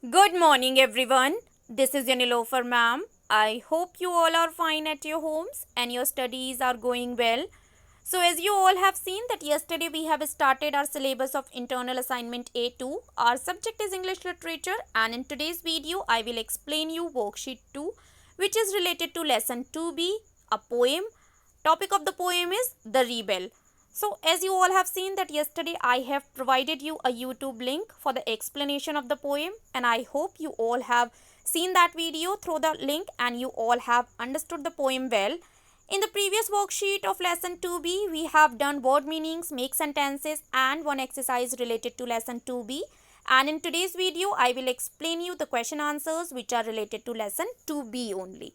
Good morning, everyone. This is Yanilofer ma'am. I hope you all are fine at your homes and your studies are going well. So, as you all have seen that yesterday we have started our syllabus of internal assignment A2. Our subject is English literature, and in today's video I will explain you worksheet 2, which is related to lesson 2B, a poem. Topic of the poem is The Rebel. So as you all have seen that yesterday I have provided you a YouTube link for the explanation of the poem, and I hope you all have seen that video through the link and you all have understood the poem well. In the previous worksheet of lesson 2B, we have done word meanings, make sentences and one exercise related to lesson 2B. And in today's video, I will explain you the question answers which are related to lesson 2B only.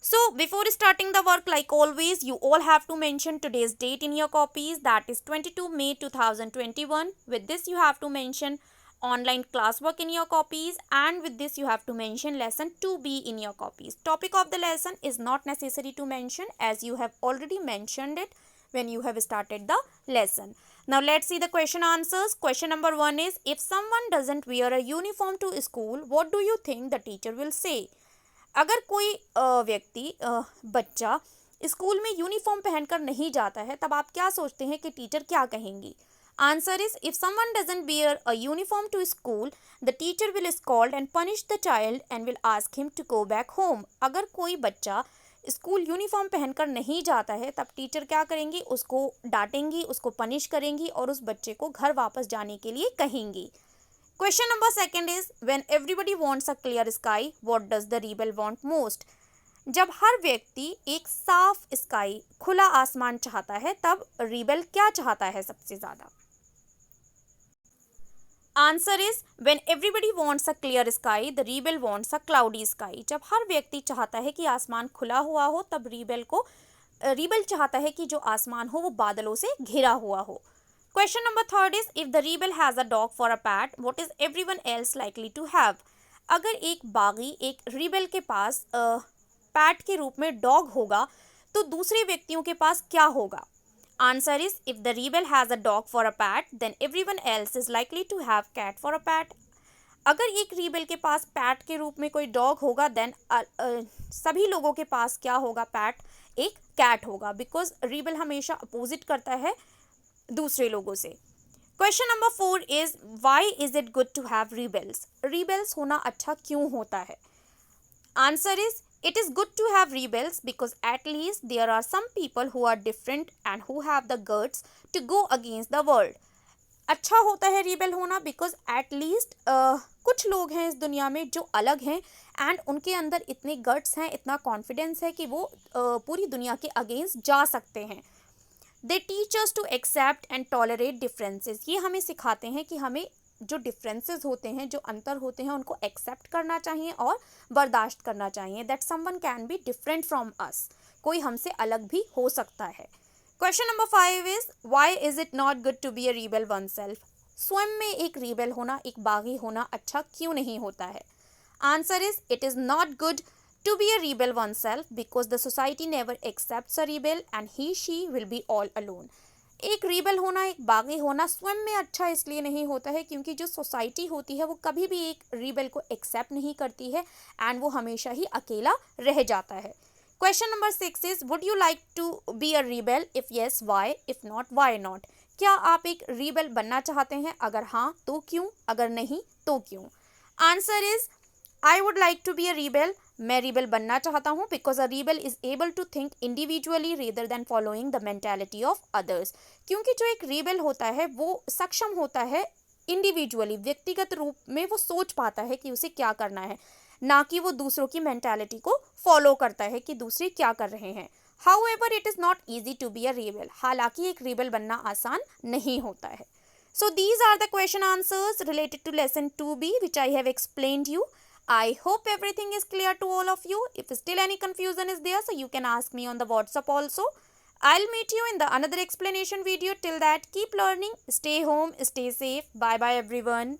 So before starting the work, like always, you all have to mention today's date in your copies, that is 22 May 2021. With this you have to mention online classwork in your copies, and with this you have to mention lesson 2B in your copies. Topic of the lesson is not necessary to mention as you have already mentioned it when you have started the lesson. Now let's see the question answers. Question number 1 is, if someone doesn't wear a uniform to school, what do you think the teacher will say? अगर कोई व्यक्ति बच्चा school में uniform पहनकर नहीं जाता है, तब आप क्या सोचते हैं कि टीचर क्या कहेंगी? Answer is, if someone doesn't wear a uniform to school, the teacher will scold and punish the child and will ask him to go back home. अगर कोई बच्चा स्कूल यूनिफॉर्म पहनकर नहीं जाता है, तब टीचर क्या करेंगी? उसको डांटेंगी, उसको पनिश करेंगी और उस बच्चे को घर वापस जाने के लिए कहेंगी. Question number 2 is, when everybody wants a clear sky, what does the rebel want most? जब हर व्यक्ति एक साफ स्काई, खुला आसमान चाहता है, तब रीबल क्या चाहता है सबसे ज्यादा? Answer is, when everybody wants a clear sky, the rebel wants a cloudy sky. जब हर व्यक्ति चाहता है कि आसमान खुला हुआ हो, तब रीबल चाहता है कि जो आसमान हो वो बादलों से घिरा हुआ हो. Question number 3 is, if the rebel has a dog for a pet, what is everyone else likely to have? अगर एक बागी एक रीबल के पास पैट के रूप में डॉग होगा, तो दूसरे व्यक्तियों के पास क्या होगा? Answer is, if the rebel has a dog for a pet, then everyone else is likely to have cat for a pet. अगर एक रीबल के पास पैट के रूप में कोई डॉग होगा, देन सभी लोगों के पास क्या होगा? पैट एक कैट होगा, बिकॉज रीबल हमेशा अपोजिट करता है दूसरे लोगों से. Question number 4 is, why is it good to have rebels? Rebels होना अच्छा क्यों होता है? Answer is, it is good to have rebels because at least there are some people who are different and who have the guts to go against the world. अच्छा होता है rebel होना because at least कुछ लोग हैं इस दुनिया में जो अलग हैं एंड उनके अंदर इतने गट्स हैं, इतना कॉन्फिडेंस है कि वो पूरी दुनिया के अगेंस्ट जा सकते हैं. They teach us to accept and tolerate differences. ये हमें सिखाते हैं कि हमें जो डिफरेंसेस होते हैं, जो अंतर होते हैं, उनको एक्सेप्ट करना चाहिए और बर्दाश्त करना चाहिए. That someone can be different from us. कोई हमसे अलग भी हो सकता है. Question number 5 is, why is it not good to be a rebel oneself? स्वयं में एक रीबेल होना, एक बागी होना अच्छा क्यों नहीं होता है? Answer is, it is not good to be a rebel oneself because the society never accepts a rebel and she will be all alone. एक रीबल होना, एक बागी होना स्वयं में अच्छा इसलिए नहीं होता है क्योंकि जो सोसाइटी होती है वो कभी भी एक रीबल को एक्सेप्ट नहीं करती है एंड वो हमेशा ही अकेला रह जाता है. Question number 6 is, would you like to be a rebel? If yes, why? If not, why not? क्या आप एक रीबल बनना चाहते हैं? अगर हाँ तो क्यों? अगर नहीं तो क्यों? Answer is, I would like to be a rebel. मैं रीबल बनना चाहता हूँ because a rebel is able to think individually rather than following the mentality of others. क्योंकि जो एक रीबल होता है वो सक्षम होता है इंडिविजुअली, व्यक्तिगत रूप में वो सोच पाता है कि उसे क्या करना है, ना कि वो दूसरों की मेंटालिटी को फॉलो करता है कि दूसरे क्या कर रहे हैं. However it is not easy to be a rebel. हालांकि एक रीबल बनना आसान नहीं होता है. So these are the question answers related to lesson 2B which I have explained you. I hope everything is clear to all of you. If still any confusion is there, so you can ask me on the WhatsApp also. I'll meet you in the another explanation video. Till that, keep learning, stay home, stay safe. Bye bye everyone.